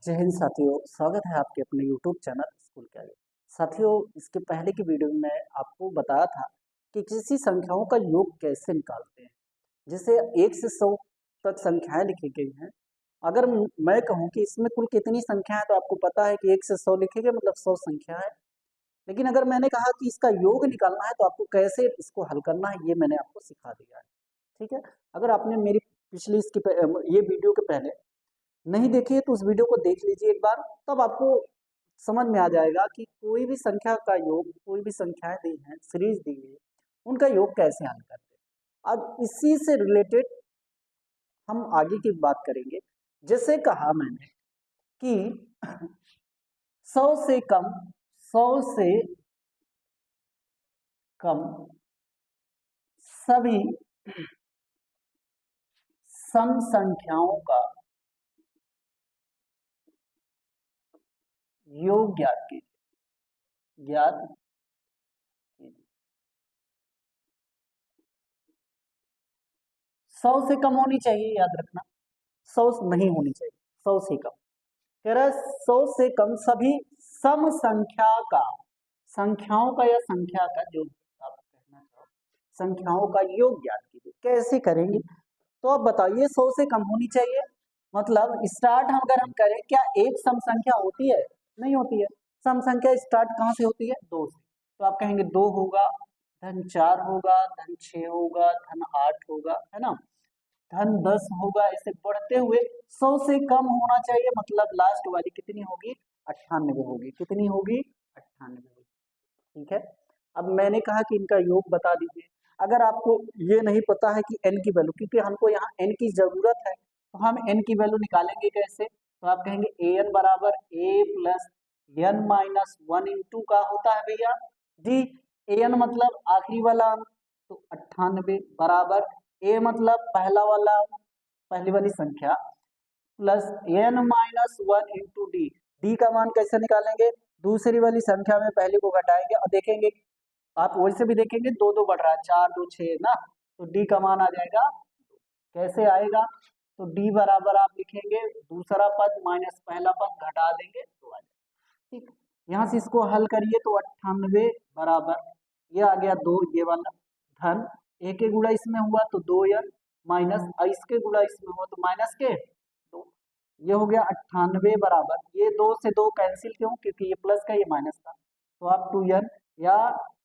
जय हिंद साथियों, स्वागत है आपके अपने YouTube चैनल स्कूल के आगे। साथियों, इसके पहले की वीडियो में मैं आपको बताया था कि किसी संख्याओं का योग कैसे निकालते हैं। जैसे 1 से 100 तक संख्याएं लिखी गई हैं। अगर मैं कहूं कि इसमें कुल कितनी संख्या है, तो आपको पता है कि 1 से 100 लिखेंगे मतलब 100 संख्या है। लेकिन अगर मैंने कहा कि इसका योग निकालना है, तो आपको कैसे इसको हल करना है ये मैंने आपको सिखा दिया है। ठीक है, अगर आपने मेरी पिछली ये वीडियो के पहले नहीं देखी है तो उस वीडियो को देख लीजिए एक बार, तब आपको समझ में आ जाएगा कि कोई भी संख्या का योग, कोई भी संख्याएं दी हैं, सीरीज दी है, उनका योग कैसे हल करते हैं। अब इसी से रिलेटेड हम आगे की बात करेंगे। जैसे कहा मैंने कि 100 से कम 100 से कम सभी सम संख्याओं का योग ज्ञात कीजिए। ज्ञात कीजिए। 100 से कम होनी चाहिए, याद रखना। 100 नहीं होनी चाहिए, 100 से कम। कह रहा है 100 से कम सभी सम संख्या का, संख्याओं का या संख्या का जो आप कहना चाहो, संख्याओं का योग ज्ञात कीजिए। कैसे करेंगे, तो आप बताइए। 100 से कम होनी चाहिए, मतलब स्टार्ट अगर हम करें, क्या एक सम संख्या होती है? नहीं होती है। सम संख्या स्टार्ट कहाँ से होती है? 2 से। तो आप कहेंगे 2 होगा, धन 4 होगा, धन 6 होगा, धन 8 होगा, है ना, धन 10 होगा। ऐसे बढ़ते हुए 100 से कम होना चाहिए, मतलब लास्ट वाली कितनी होगी? 98 होगी। कितनी होगी? 98 होगी। ठीक है, अब मैंने कहा कि इनका योग बता दीजिए। अगर आपको ये नहीं पता है कि n की वैल्यू, क्योंकि हमको यहाँ n की जरूरत है, तो हम n की वैल्यू निकालेंगे कैसे? तो आप कहेंगे an बराबर a plus n minus 1 into का होता है भैया जी। an मतलब आखिरी वाला अंक, तो 98 बराबर a मतलब पहला वाला, पहली वाली संख्या, plus n minus 1 into D. D का मान कैसे निकालेंगे? दूसरी वाली संख्या में पहली को घटाएंगे और देखेंगे, आप वैसे भी देखेंगे 2 2 बढ़ रहा है, 4 2 6 ना, तो डी का मान आ जाएगा। कैसे आएगा? तो डी बराबर आप लिखेंगे दूसरा पद माइनस पहला पद, घटा देंगे तो आ जाएगा। ठीक, यहाँ से इसको हल करिए तो 98 बराबर ये आ गया 2, ये वाला धन एक के गुणा इसमें हुआ तो 2 n माइनस इसके गुणा इसमें हुआ तो माइनस के 2। ये हो गया 98 बराबर, ये 2 से 2 कैंसिल क्यों? क्योंकि ये प्लस का ये माइनस था, तो आप 2n या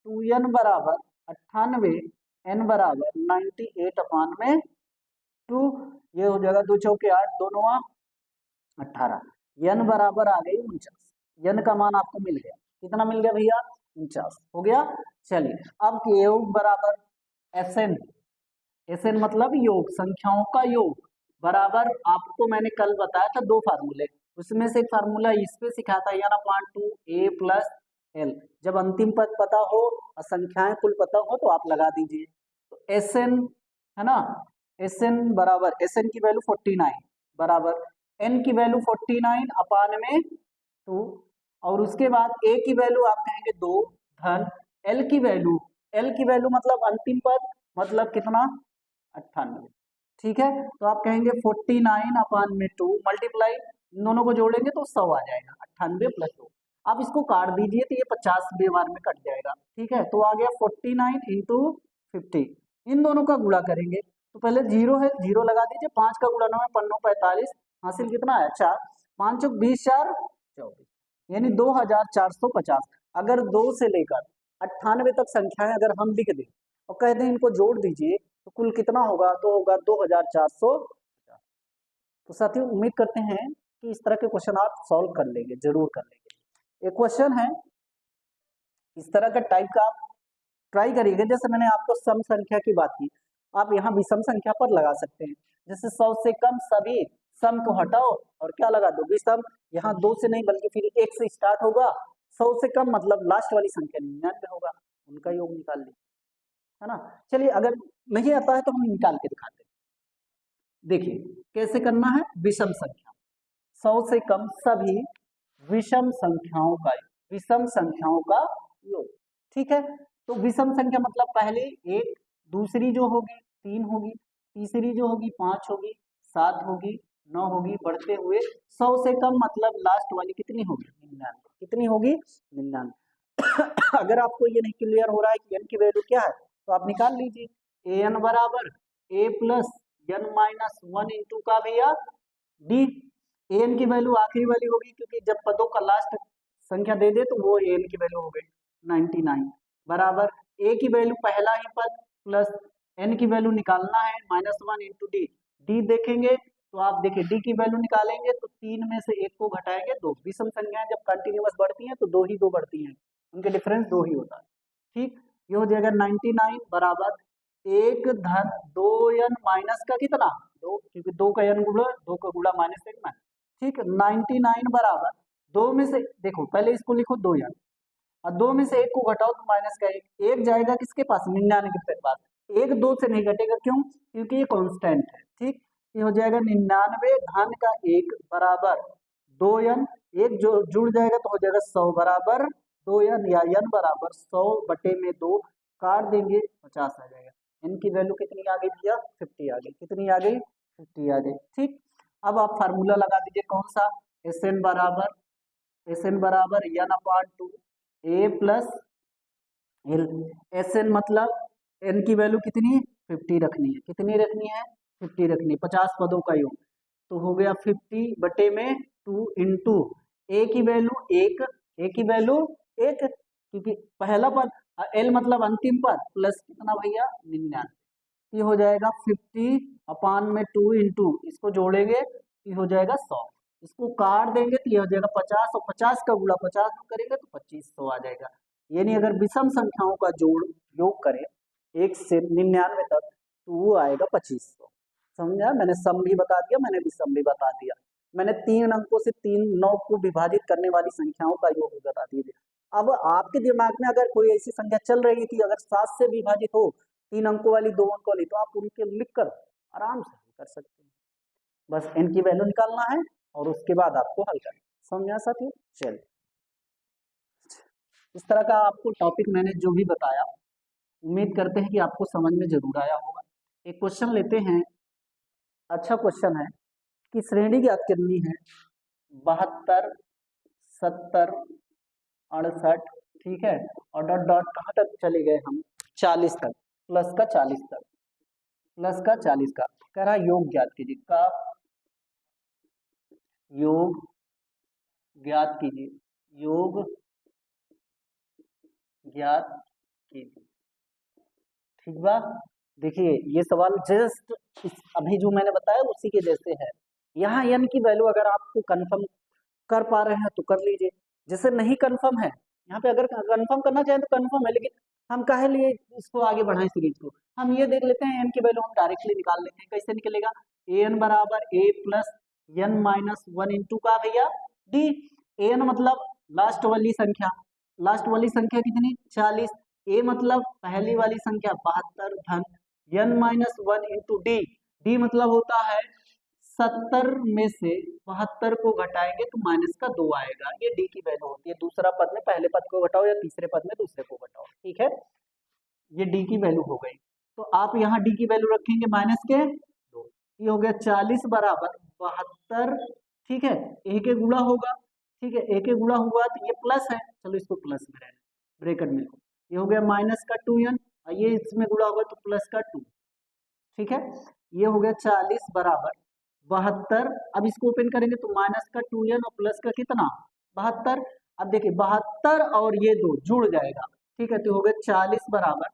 2n बराबर 98, n बराबर 98 अपान में 2, ये हो जाएगा 2 चौके 8, दोनों 18, n बराबर आ गई 49। n का मान आपको मिल गया, कितना मिल गया भैया? 49 हो गया। चलिए, अब योग बराबर Sn, Sn मतलब योग, संख्याओं का योग बराबर, आपको मैंने कल बताया था 2 फार्मूले, उसमें से एक फार्मूला इस पे सिखाया था, n upon 2 a plus l। जब अंतिम पद पता हो और संख्याएं कुल पता हो तो आप लगा दीजिए। तो Sn है ना, Sn बराबर, Sn की वैल्यू 49 बराबर n की वैल्यू 49 अपान में 2, और उसके बाद a की वैल्यू आप कहेंगे 2 धन l की वैल्यू, l की वैल्यू मतलब अंतिम पद, मतलब कितना? 98। ठीक है, तो आप कहेंगे 49 अपान में 2 मल्टीप्लाई, इन दोनों को जोड़ेंगे तो 100 आ जाएगा। 98 प्लस 2, आप इसको काट दीजिए तो ये 50वें बार में कट जाएगा। ठीक है, तो आ गया 49 इंटू 50, इन दोनों का गुणा करेंगे तो पहले 0 है, 0 लगा दीजिए, 5 का गुणा 9 है, 5 45, हासिल कितना है? 4, 5 चौक 20, 4 24, यानी 2450। अगर 2 से लेकर 98 तक संख्याएं अगर हम लिख दें और कह दें इनको जोड़ दीजिए, तो कुल कितना होगा? तो होगा 2450। तो साथियों, उम्मीद करते हैं कि इस तरह के क्वेश्चन आप सॉल्व कर लेंगे, जरूर कर लेंगे। एक क्वेश्चन है इस तरह का टाइप का, आप ट्राई करिएगा। जैसे मैंने आपको सम संख्या की बात की, आप यहाँ विषम संख्या पर लगा सकते हैं। जैसे 100 से कम सभी सम को हटाओ और क्या लगा दो? विषम। यहाँ 2 से नहीं बल्कि फिर 1 से स्टार्ट होगा, 100 से कम मतलब लास्ट वाली संख्या 99 होगा, उनका योग निकाल लीजिए, है ना। चलिए, अगर नहीं आता है तो हम निकाल के दिखाते हैं। देखिए कैसे करना है। विषम संख्या, 100 से कम सभी विषम संख्याओं का, विषम संख्याओं का योग। ठीक है, तो विषम संख्या मतलब पहले 1, दूसरी जो होगी 3 होगी, तीसरी जो होगी 5 होगी, 7 होगी, 9 होगी, बढ़ते हुए 100 से कम मतलब लास्ट वाली कितनी होगी? 99। कितनी होगी? 99। अगर आपको ये नहीं क्लियर हो रहा है कि n की वैल्यू क्या है तो आप निकाल लीजिए an बराबर a plus n minus 1 into का भैया d। an की वैल्यू आखिरी वाली होगी क्योंकि जब पदों का लास्ट संख्या दे दे तो वो an की वैल्यू हो गई 99 बराबर a की वैल्यू पहला ही पद प्लस n की वैल्यू निकालना है -1 इंटू डी। डी देखेंगे तो आप देखिए डी की वैल्यू निकालेंगे तो 3 में से 1 को घटाएंगे 2। विषम संख्याएं जब कंटिन्यूअस बढ़ती हैं तो 2 ही 2 बढ़ती हैं, उनके डिफरेंस 2 ही होता है। ठीक, ये हो जाएगा 99 बराबर 1 धन 2n माइनस का कितना 2, क्योंकि 2 का n गुणा 2 का गुणा -1 में। ठीक, 99 बराबर 2 में से देखो पहले इसको लिखो 2n और 2 में से 1 को घटाओ तो माइनस का 1 जाएगा किसके पास? 99 के पास। 1 2 से नहीं घटेगा, क्यों? क्योंकि ये कांस्टेंट है। ठीक, ये हो जाएगा 99 धन का 1 बराबर 2n, 1 जो जुड़ जाएगा तो हो जाएगा 100 बराबर 2n या n बराबर 100 बटे में 2 काट देंगे 50 आ जाएगा। n की वैल्यू कितनी आ गई भैया? 50 आ गई। कितनी आ गई? 50 आ गई। ठीक, अब आप फार्मूला लगा दीजिए कौन सा? Sn बराबर n upon 2 a plus L. Sn मतलब n की वैल्यू कितनी? 50 रखनी है। कितनी रखनी है? 50 रखनी है। 50 पदों का योग तो हो गया 50 बटे में 2 इंटू a की वैल्यू 1, a की वैल्यू 1 क्योंकि पहला पद, l मतलब अंतिम पद प्लस कितना भैया? 99। ये हो जाएगा 50 अपान में 2 इंटू इसको जोड़ेंगे ये हो जाएगा 100, इसको काट देंगे तो ये हो जाएगा 50 और 50 का गुणा 50 करेंगे तो 2500 आ जाएगा। यानी अगर विषम संख्याओं का जोड़ योग करें 1 से 99 तक तो वो आएगा 2500। समझा? मैंने सम भी बता दिया, मैंने विषम भी बता दिया। मैंने 3 अंकों से 9 को विभाजित करने वाली संख्याओं का योग बता दिया। अब आपके दिमाग में अगर कोई ऐसी संख्या चल रही थी अगर 7 से विभाजित हो 3 अंकों वाली 2 अंकों वाली तो आप उनके लिख कर आराम से हल कर सकते हैं। बस n की वैल्यू निकालना है और उसके बाद आपको हल करना। समझा साथियों? चलिए, इस तरह का आपको टॉपिक मैंने जो भी बताया उम्मीद करते हैं कि आपको समझ में जरूर आया होगा। एक क्वेश्चन लेते हैं, अच्छा क्वेश्चन है कि श्रेणी ज्ञात करनी है 72, 70, 68, ठीक है, और डॉट डॉट कहाँ तक चले गए हम? 40 तक, प्लस का 40 तक, प्लस का 40 का कह रहा योग ज्ञात कीजिए। का योग ज्ञात कीजिए, योग ज्ञात कीजिए। ठीक बा? देखिए ये सवाल जस्ट अभी जो मैंने बताया उसी के जैसे है। यहाँ n की वैल्यू अगर आपको कंफर्म कर पा रहे हैं तो कर लीजिए, जैसे नहीं कंफर्म है यहाँ पे, अगर कंफर्म करना चाहें तो कंफर्म है, लेकिन हम काहे लिए इसको आगे बढ़ाएं सीरीज को, हम ये देख लेते हैं n की वैल्यू हम डायरेक्टली निकाल लेते हैं। कैसे निकलेगा? an बराबर a plus n minus 1 into का भैया d। an मतलब लास्ट वाली संख्या, लास्ट वाली संख्या कितनी? 40। a मतलब पहली वाली संख्या 72 धन n minus 1 into D. D मतलब होता है 70 में से 72 को घटाएंगे तो माइनस का 2 आएगा, ये डी की वैल्यू होती है। दूसरा पद में पहले पद को घटाओ या तीसरे पद में दूसरे को घटाओ, ठीक है, ये डी की वैल्यू हो गई। तो आप यहाँ डी की वैल्यू रखेंगे माइनस के 2, ये हो गया 40 बराबर 72, ठीक है, ए के गुणा होगा, ठीक है, ए के गुणा हुआ तो ये प्लस है, चलो इसको प्लस में रहने ब्रैकेट में, ये हो गया माइनस का 2n, ये इसमें गुणा होगा तो प्लस का 2, ठीक है, ये हो गया 40 बराबर 72। अब इसको ओपन करेंगे तो माइनस का 2n और प्लस का कितना? 72। अब देखिए 72 और ये 2 जुड़ जाएगा, ठीक है, तो हो गया 40 बराबर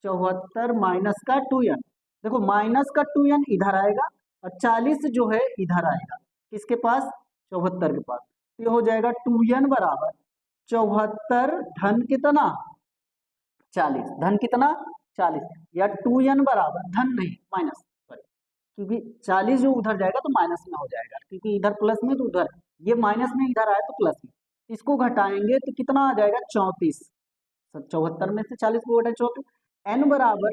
74 माइनस का 2n। देखो माइनस का 2n इधर आएगा और 40 जो है इधर आएगा, किसके पास? 74 के पास। तो ये हो जाएगा 2n बराबर 74 धन कितना? 40, धन कितना? 40, या 2n बराबर धन नहीं माइनस, क्योंकि 40 जो उधर जाएगा तो माइनस में हो जाएगा, क्योंकि इधर प्लस में तो उधर, ये माइनस में इधर आया तो प्लस में, इसको घटाएंगे तो कितना आ जाएगा? 34। 74 में से 40 को घटाए 34, n बराबर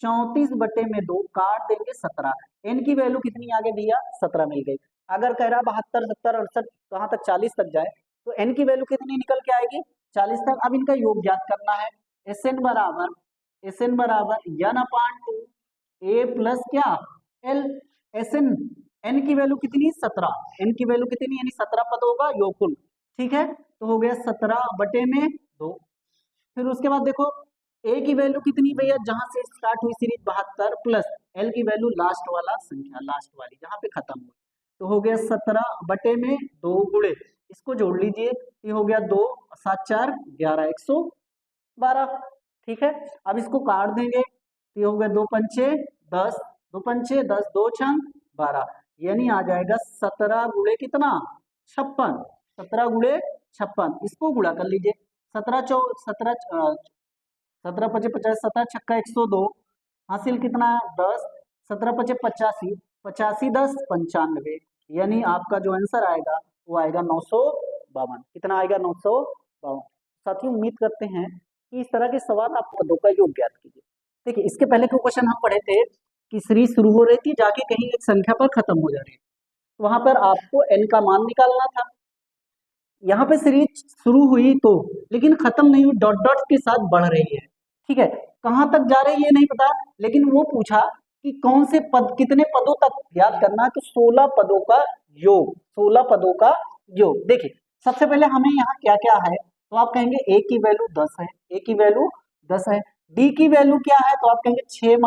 34 बटे में 2 काट देंगे 17। n की वैल्यू कितनी आ गई भैया? 17 मिल गई। अगर कह रहा 72, 70, 68 कहाँ तक 40 तक जाए तो n की वैल्यू कितनी निकल के आएगी? 40 तक। अब इनका योग ज्ञात करना है। Sn बराबर n अपान 2 a प्लस क्या? l। Sn एन की वैल्यू कितनी, 17, एन की वैल्यू कितनी यानी 17 पदों का योगफल, ठीक है। तो हो गया 17/2। फिर उसके बाद देखो ए की वैल्यू कितनी भैया, जहां से स्टार्ट हुई सीरीज 72 प्लस एल की वैल्यू लास्ट वाला संख्या, लास्ट वाली जहां पे खत्म हुई, तो हो गया 17/2 गुणे, इसको जोड़ लीजिए, ये हो गया 2 7 4 11 112, ठीक है। अब इसको काट देंगे, ये हो गया 2 पंचे 10, 2 पंचे 10, 2 छंग 12, यानी आ जाएगा 17 गुणे कितना, 56, 17 गुणे 56, इसको गुणा कर लीजिए, 17 पचे 50, 17 छक्का 102, हासिल कितना 10, 17 पचे 85, 85 10 95, यानी आपका जो आंसर आएगा वो आएगा 952। कितना आएगा, 952। साथियों उम्मीद करते हैं कि इस तरह के सवाल आप पदों का योग ज्ञात कीजिए। देखिए इसके पहले के क्वेश्चन हम पढ़े थे कि सीरीज शुरू हो रही थी, जाके कहीं एक संख्या पर खत्म हो जा रही है, वहां पर आपको एन का मान निकालना था। यहाँ पे सीरीज शुरू हुई तो, लेकिन खत्म नहीं हुई, डॉट डॉट के साथ बढ़ रही है, ठीक है। कहां तक जा रही है ये नहीं पता, लेकिन वो पूछा कि कौन से पद, कितने पदों तक याद करना है, तो 16 पदों का योग, 16 पदों का योग। देखिए सबसे पहले हमें यहाँ क्या क्या है, तो आप कहेंगे ए की वैल्यू 10 है, ए की वैल्यू 10 है, डी की वैल्यू क्या है, तो आप कहेंगे 6 -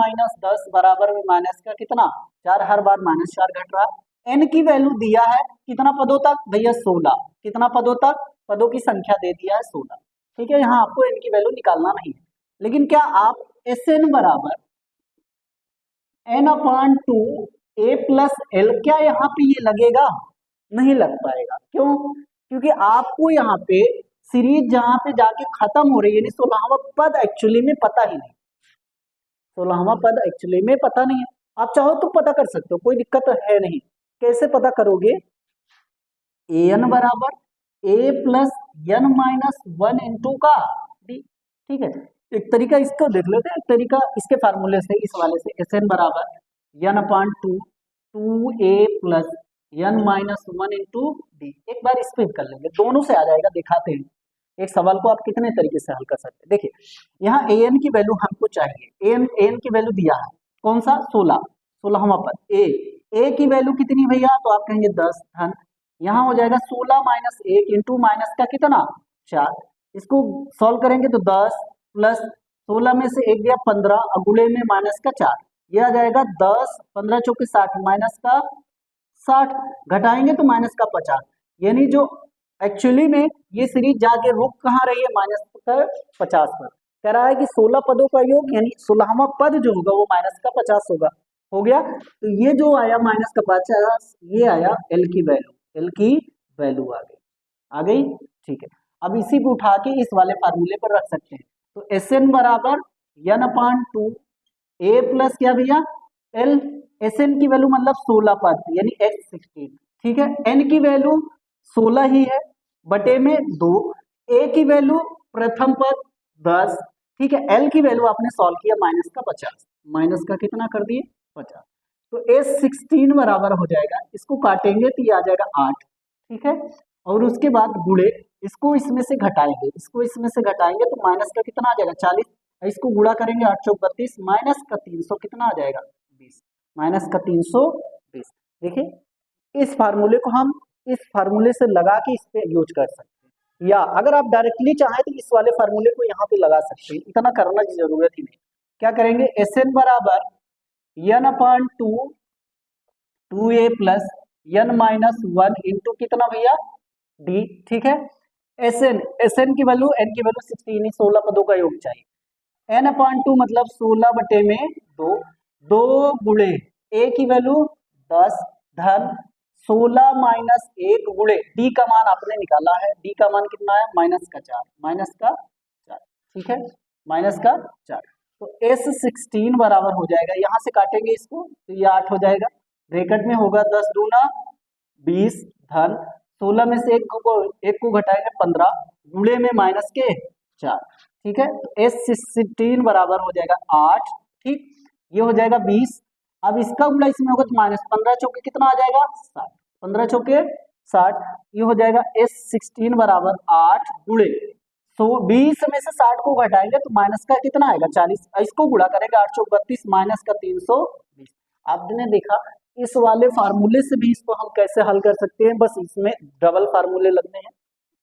10 बराबर में माइनस का कितना 4, हर बार -4 घट रहा। एन की वैल्यू दिया है कितना पदों तक भैया, 16, कितना पदों तक, पदों की संख्या दे दिया है 16, ठीक है। यहाँ आपको एन की वैल्यू निकालना नहीं है, लेकिन क्या आप एस एन बराबर n/2 a प्लस एल, क्या यहाँ पे ये लगेगा, नहीं लग पाएगा, क्यों, क्योंकि आपको यहाँ पे सीरीज जहां पे जाके खत्म हो रही है, यानी 16वां पद एक्चुअली में पता ही नहीं, 16वां पद एक्चुअली में पता नहीं है। आप चाहो तो पता कर सकते हो, कोई दिक्कत है नहीं। कैसे पता करोगे, an बराबर a प्लस n -1 इंटू का d, ठीक है। एक तरीका इसको देख लेते हैं, एक तरीका इसके फार्मूले से, इस वाले से, Sn बराबर n/2 2a plus n -1 into D. एक बार इस पे कर लेंगे, दोनों से आ जाएगा, दिखाते हैं एक सवाल को आप कितने तरीके से हल कर सकते हैं। देखिए यहाँ an की वैल्यू हमको चाहिए, an की वैल्यू दिया है कौन सा, 16, 16वां पद a की वैल्यू कितनी भैया, तो आप कहेंगे 10 धन, यहाँ हो जाएगा 16 - 1 इंटू माइनस का कितना 4, इसको सॉल्व करेंगे तो 10 प्लस 16 में से 1 गया 15, अगुले में माइनस का 4, ये आ जाएगा 10 15 चौके 60, माइनस का 60, घटाएंगे तो माइनस का 50, यानी जो एक्चुअली में ये सीरीज जाके रुक कहाँ रही है, -50 पर। कह रहा है कि 16 पदों का योग यानी 16वां पद जो होगा वो -50 होगा। हो गया, तो ये जो आया -50, ये आया एल की वैल्यू, एल की वैल्यू आ गई, ठीक है। अब इसी को उठा के इस वाले फार्मूले पर रख सकते हैं, तो एस एन बराबर n/2 a प्लस क्या भैया एल, एस एन की वैल्यू मतलब 16 पद यानी x16, ठीक है। एन की वैल्यू 16 ही है, बटे में 2, ए की वैल्यू प्रथम पद 10, ठीक है। एल की वैल्यू आपने सॉल्व किया -50, माइनस का कितना कर दिए 50, तो S16 बराबर हो जाएगा, इसको काटेंगे तो ये आ जाएगा 8, ठीक है। और उसके बाद गुणे, इसको इसमें से घटाएंगे, इसको इसमें से घटाएंगे तो माइनस का कितना आ जाएगा 40, इसको गुणा करेंगे 8 चौक 32, माइनस का 300 कितना आ जाएगा 20, माइनस का 320। देखिए इस फार्मूले को हम इस फार्मूले से लगा के इस पे यूज कर सकते हैं, या अगर आप डायरेक्टली चाहें तो इस वाले फार्मूले को यहाँ पे लगा सकते हैं, इतना करना की जरूरत ही नहीं। क्या करेंगे, एस एन बराबर n/2 2a plus n -1 into कितना भैया d, ठीक है। एस एन की वैल्यू, एन की वैल्यू 16, 16 पदों का योग चाहिए, n/2 मतलब 16 बटे में 2, 2 गुणे a की वैल्यू 10 धन 16 - 1 गुणे d का मान आपने निकाला है, d का मान कितना है -4, -4, ठीक है, -4, तो S16 बराबर हो जाएगा, यहाँ से काटेंगे इसको तो ये 8 हो जाएगा, ब्रैकेट में होगा 10 दूना 20 धन 16 में से 1 को घटाएंगे 15, गुणे में माइनस के 4, ठीक है। तो S16 बराबर हो जाएगा 8, ठीक, ये हो जाएगा 20, अब इसका गुणा इसमें होगा तो -15 चौके कितना आ जाएगा 60, 15 चौके 60, ये हो जाएगा S16 बराबर 8 गुणे 20 में से 60 को घटाएंगे तो माइनस का कितना आएगा 40, इसको गुणा करेंगे 8 चौक 32, माइनस का 320। आपने देखा इस वाले फार्मूले से भी इसको हम कैसे हल कर सकते हैं, बस इसमें डबल फार्मूले लगने हैं।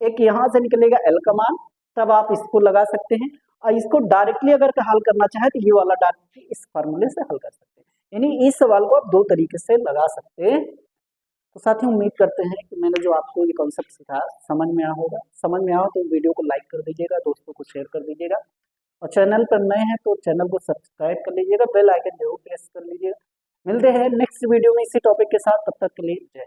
एक यहाँ से निकलेगा एल का मान, तब आप इसको लगा सकते हैं, और इसको डायरेक्टली अगर हल करना चाहे तो ये वाला डायरेक्टली इस फार्मूले से हल कर सकते हैं। यानी इस सवाल को आप दो तरीके से लगा सकते हैं। तो साथियों उम्मीद करते हैं कि मैंने जो आपको ये कॉन्सेप्ट सिखाया समझ में आया होगा। समझ में आया तो वीडियो को लाइक कर दीजिएगा, दोस्तों को शेयर कर दीजिएगा, और चैनल पर नए हैं तो चैनल को सब्सक्राइब कर लीजिएगा, बेल आइकन जरूर प्रेस कर लीजिएगा। मिलते हैं नेक्स्ट वीडियो में इसी टॉपिक के साथ, तब तक के लिए जय।